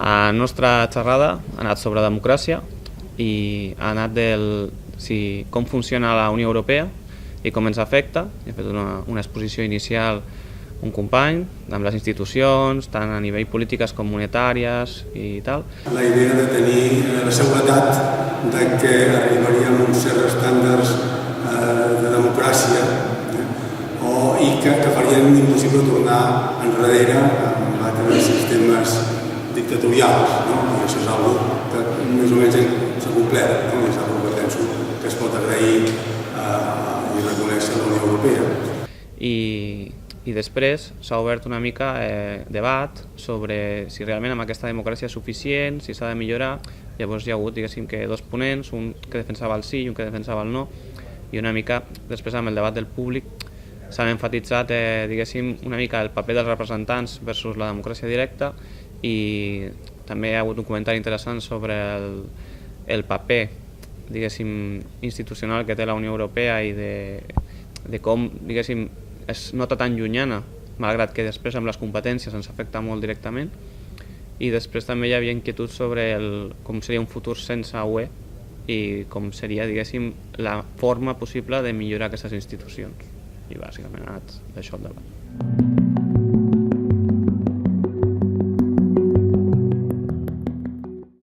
La nostra xerrada ha anat sobre democràcia i ha anat com funciona la Unió Europea i com ens afecta. He fet una exposició inicial un company, amb les institucions, tant a nivell polítiques com monetàries i tal. La idea de tenir la seguretat de que arribaríem a uns certs estàndards de democràcia i que farien impossible tornar enrere amb altres sistemes dictatorials. I això és una cosa que més o menys s'ha complert, és una cosa que penso que es pot agrair i reconèixer a la Unió Europea. I després s'ha obert una mica debat sobre si realment amb aquesta democràcia és suficient, si s'ha de millorar. Llavors hi ha hagut, diguéssim, que dos ponents, un que defensava el sí i un que defensava el no, i una mica després amb el debat del públic s'han enfatitzat, diguéssim, una mica el paper dels representants versus la democràcia directa, i també hi ha hagut un comentari interessant sobre el paper, diguéssim, institucional que té la Unió Europea i de com, diguéssim, es nota tan llunyana, malgrat que després amb les competències ens afecta molt directament. I després també hi havia inquietuds sobre com seria un futur sense UE i com seria, diguéssim, la forma possible de millorar aquestes institucions. I bàsicament ha anat d'això el debat.